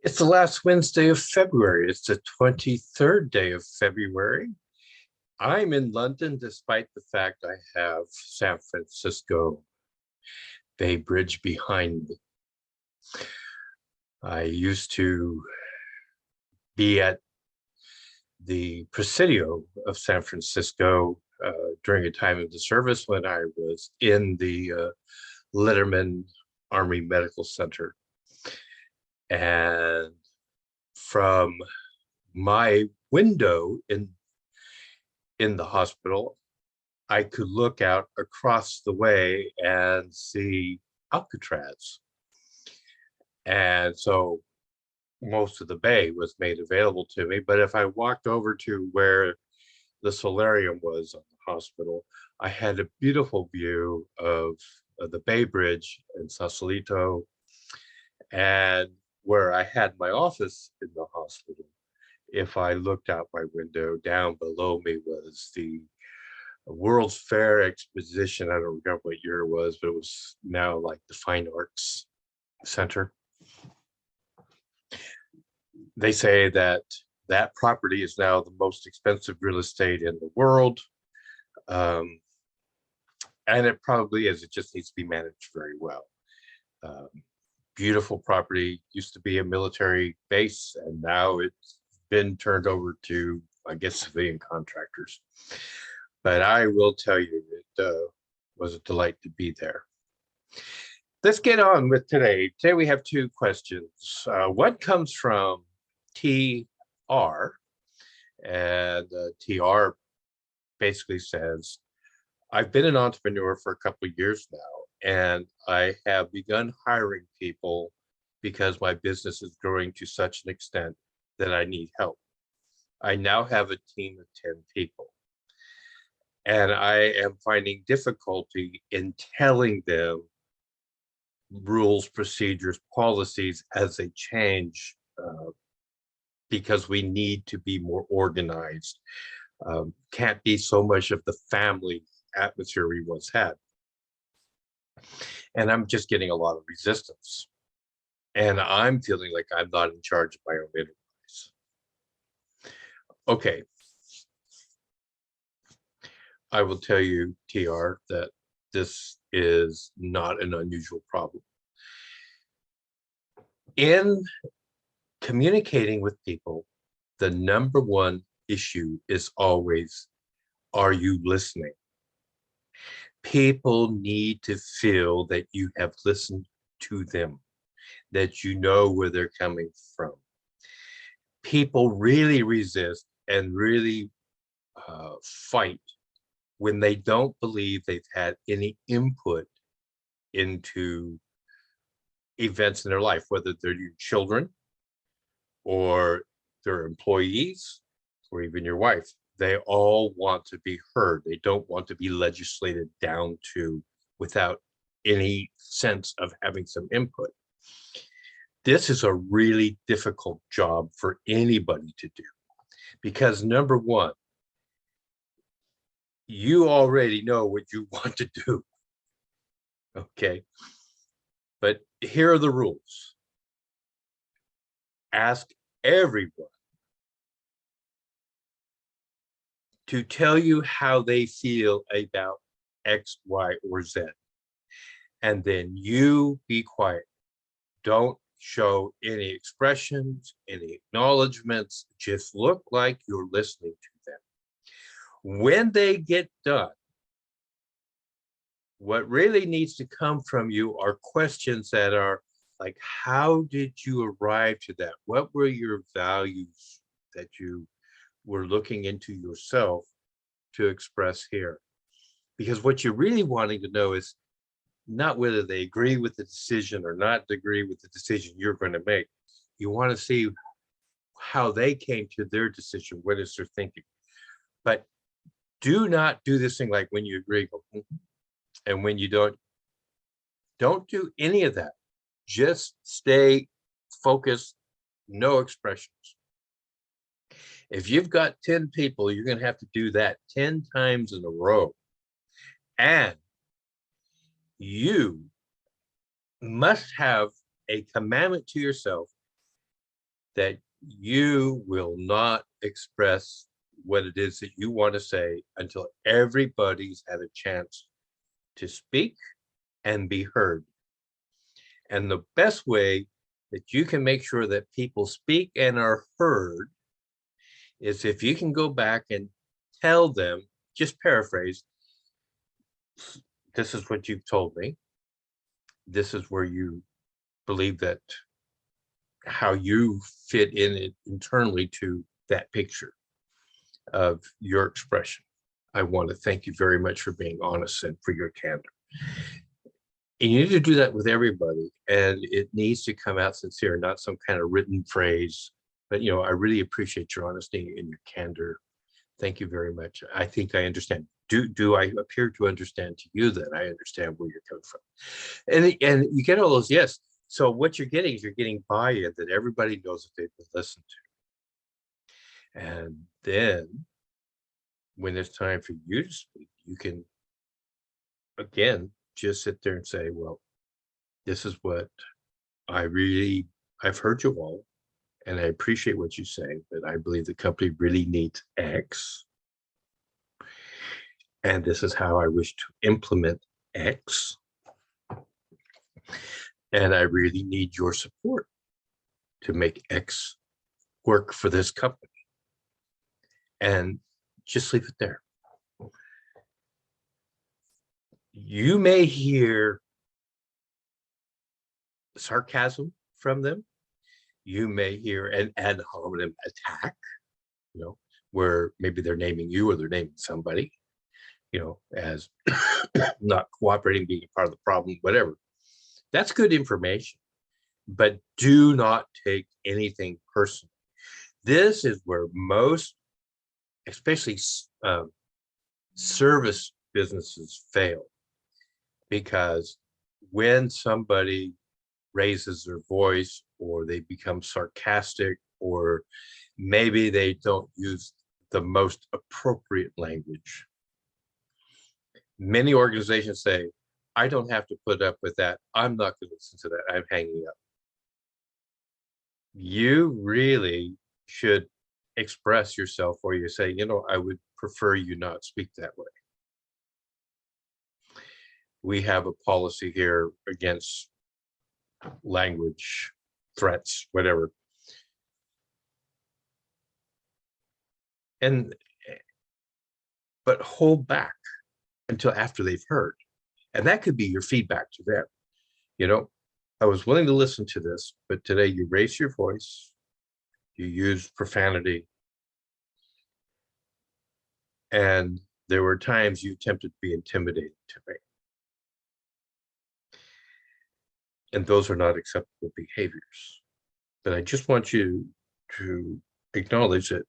It's the last Wednesday of February. It's the 23rd day of February. I'm in London despite the fact I have San Francisco Bay Bridge behind me. I used to be at the Presidio of San Francisco during a time of the service when I was in the Letterman Army Medical Center. And from my window in the hospital, I could look out across the way and see Alcatraz. And so most of the bay was made available to me. But if I walked over to where the solarium was on the hospital, I had a beautiful view of the Bay Bridge in Sausalito, and where I had my office in the hospital. If I looked out my window, down below me was the World's Fair Exposition. I don't remember what year it was, but it was now like the Fine Arts Center. They say that that property is now the most expensive real estate in the world. And it probably is. It just needs to be managed very well. Beautiful property, used to be a military base, and now it's been turned over to, I guess, civilian contractors. But I will tell you, it was a delight to be there. Let's get on with today. Today we have two questions. One comes from TR, and TR basically says, I've been an entrepreneur for a couple of years now, and I have begun hiring people because my business is growing to such an extent that I need help. I now have a team of 10 people, and I am finding difficulty in telling them rules, procedures, policies as they change because we need to be more organized. Can't be so much of the family atmosphere we once had. And I'm just getting a lot of resistance. And I'm feeling like I'm not in charge of my own enterprise. Okay. I will tell you, TR, that this is not an unusual problem. In communicating with people, the number one issue is always, are you listening? People need to feel that you have listened to them, that you know where they're coming from. People really resist and really fight when they don't believe they've had any input into events in their life, whether they're your children or their employees or even your wife. They all want to be heard. They don't want to be legislated down to without any sense of having some input. This is a really difficult job for anybody to do because, number one, you already know what you want to do. Okay. But here are the rules. Ask everyone to tell you how they feel about X, Y, or Z. And then you be quiet. Don't show any expressions, any acknowledgments. Just look like you're listening to them. When they get done, what really needs to come from you are questions that are like, how did you arrive to that? What were your values that you were looking into yourself to express here? Because what you're really wanting to know is not whether they agree with the decision or not agree with the decision you're going to make. You want to see how they came to their decision. What is their thinking? But do not do this thing like when you agree, go, and when you don't do any of that. Just stay focused, no expressions. If you've got 10 people, you're going to have to do that 10 times in a row. And you must have a commandment to yourself that you will not express what it is that you want to say until everybody's had a chance to speak and be heard. And the best way that you can make sure that people speak and are heard is if you can go back and tell them, just paraphrase, this is what you've told me. This is where you believe that how you fit in it internally to that picture of your expression. I want to thank you very much for being honest and for your candor. And you need to do that with everybody, and it needs to come out sincere, not some kind of written phrase. But I really appreciate your honesty and your candor. Thank you very much. I think I understand. Do I appear to understand to you that I understand where you're coming from? And you get all those yes. So what you're getting is you're getting buy-in that everybody knows that they've been listened to. And then when it's time for you to speak, you can again just sit there and say, well, this is what I've heard you all, and I appreciate what you say, but I believe the company really needs X. And this is how I wish to implement X. And I really need your support to make X work for this company. And just leave it there. You may hear sarcasm from them. You may hear an ad hominem attack, where maybe they're naming you or they're naming somebody, as not cooperating, being a part of the problem, whatever. That's good information, but do not take anything personally. This is where most, especially service businesses, fail, because when somebody raises their voice or they become sarcastic or maybe they don't use the most appropriate language, many organizations say, I don't have to put up with that. I'm not going to listen to that. I'm hanging up. You really should express yourself, or you say, I would prefer you not speak that way. We have a policy here against language threats, whatever. But hold back until after they've heard. And that could be your feedback to them. I was willing to listen to this, but today you raised your voice, you used profanity, and there were times you attempted to be intimidating to me. And those are not acceptable behaviors. But I just want you to acknowledge that,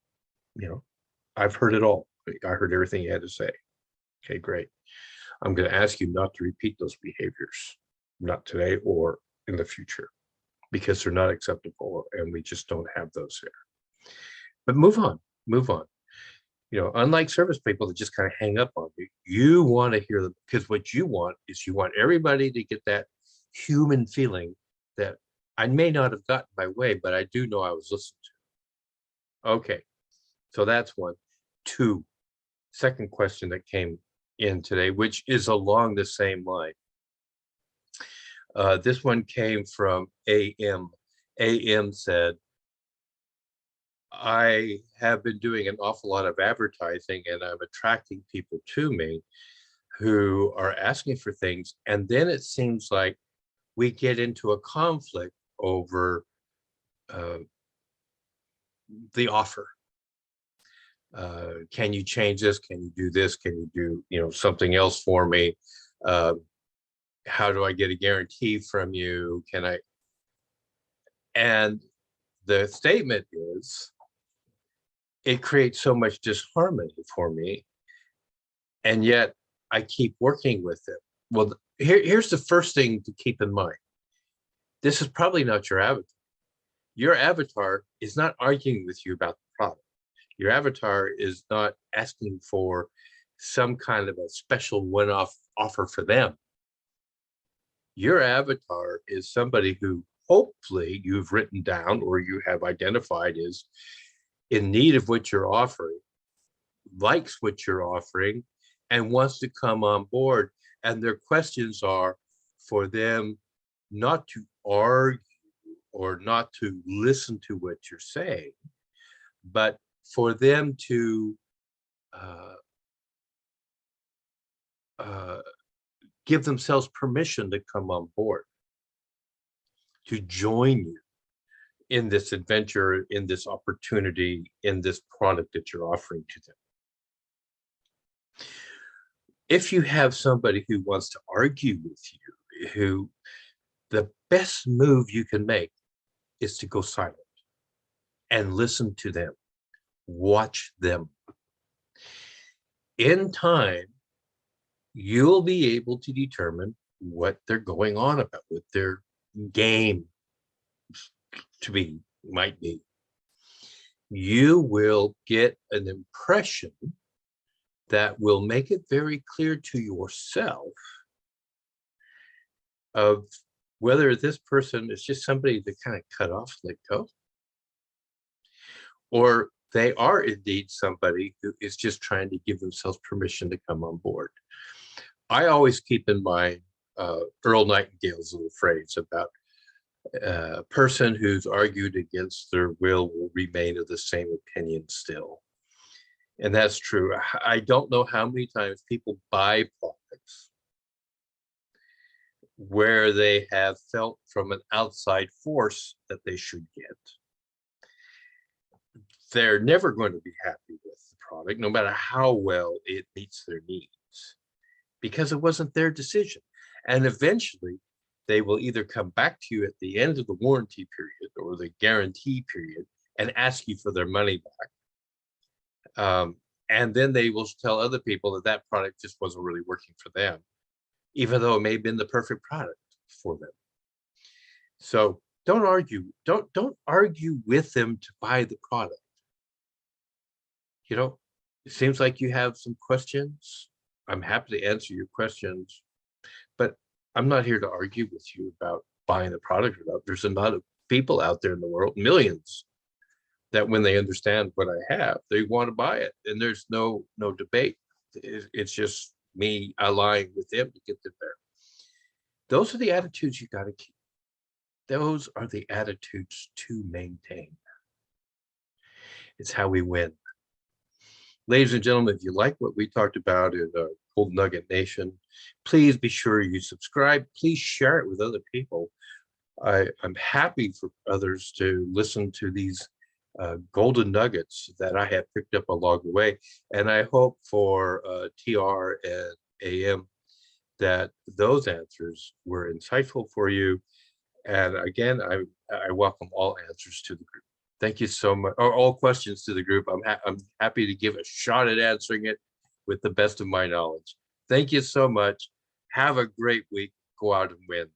I've heard it all. I heard everything you had to say. Okay, great. I'm going to ask you not to repeat those behaviors, not today or in the future, because they're not acceptable and we just don't have those here. But move on. Unlike service people that just kind of hang up on you, you want to hear them, because what you want is you want everybody to get that human feeling that I may not have gotten my way, but I do know I was listened to. Okay, so that's one. Two, second question that came in today, which is along the same line. This one came from AM. AM said, I have been doing an awful lot of advertising and I'm attracting people to me who are asking for things. And then it seems like we get into a conflict over the offer. Can you change this? Can you do this? Can you do, something else for me? How do I get a guarantee from you? Can I? And the statement is, it creates so much disharmony for me. And yet I keep working with it. Well, here's the first thing to keep in mind. This is probably not your avatar. Your avatar is not arguing with you about the product. Your avatar is not asking for some kind of a special one-off offer for them. Your avatar is somebody who hopefully you've written down or you have identified is in need of what you're offering, likes what you're offering, and wants to come on board. And their questions are for them not to argue or not to listen to what you're saying, but for them to uh, uh, give themselves permission to come on board, to join you in this adventure, in this opportunity, in this product that you're offering to them. If you have somebody who wants to argue with you, who the best move you can make is to go silent and listen to them, watch them. In time, you'll be able to determine what they're going on about, what their game might be. You will get an impression that will make it very clear to yourself of whether this person is just somebody to kind of cut off, let go, or they are indeed somebody who is just trying to give themselves permission to come on board. I always keep in mind Earl Nightingale's little phrase about a person who's argued against their will remain of the same opinion still. And that's true. I don't know how many times people buy products where they have felt from an outside force that they should get. They're never going to be happy with the product, no matter how well it meets their needs, because it wasn't their decision. And eventually, they will either come back to you at the end of the warranty period or the guarantee period and ask you for their money back. And then they will tell other people that that product just wasn't really working for them, even though it may have been the perfect product for them. So don't argue. Don't argue with them to buy the product. You know, it seems like you have some questions. I'm happy to answer your questions, but I'm not here to argue with you about buying the product or not. There's a lot of people out there in the world, millions, that when they understand what I have, they want to buy it. And there's no debate. It's just me allying with them to get them there. Those are the attitudes you got to keep. Those are the attitudes to maintain. It's how we win. Ladies and gentlemen, if you like what we talked about in Gold Nugget Nation, please be sure you subscribe. Please share it with other people. I'm happy for others to listen to these golden nuggets that I have picked up along the way. And I hope for TR and AM that those answers were insightful for you. And again, I welcome all answers to the group. Thank you so much, or all questions to the group. I'm happy to give a shot at answering it with the best of my knowledge. Thank you so much. Have a great week. Go out and win.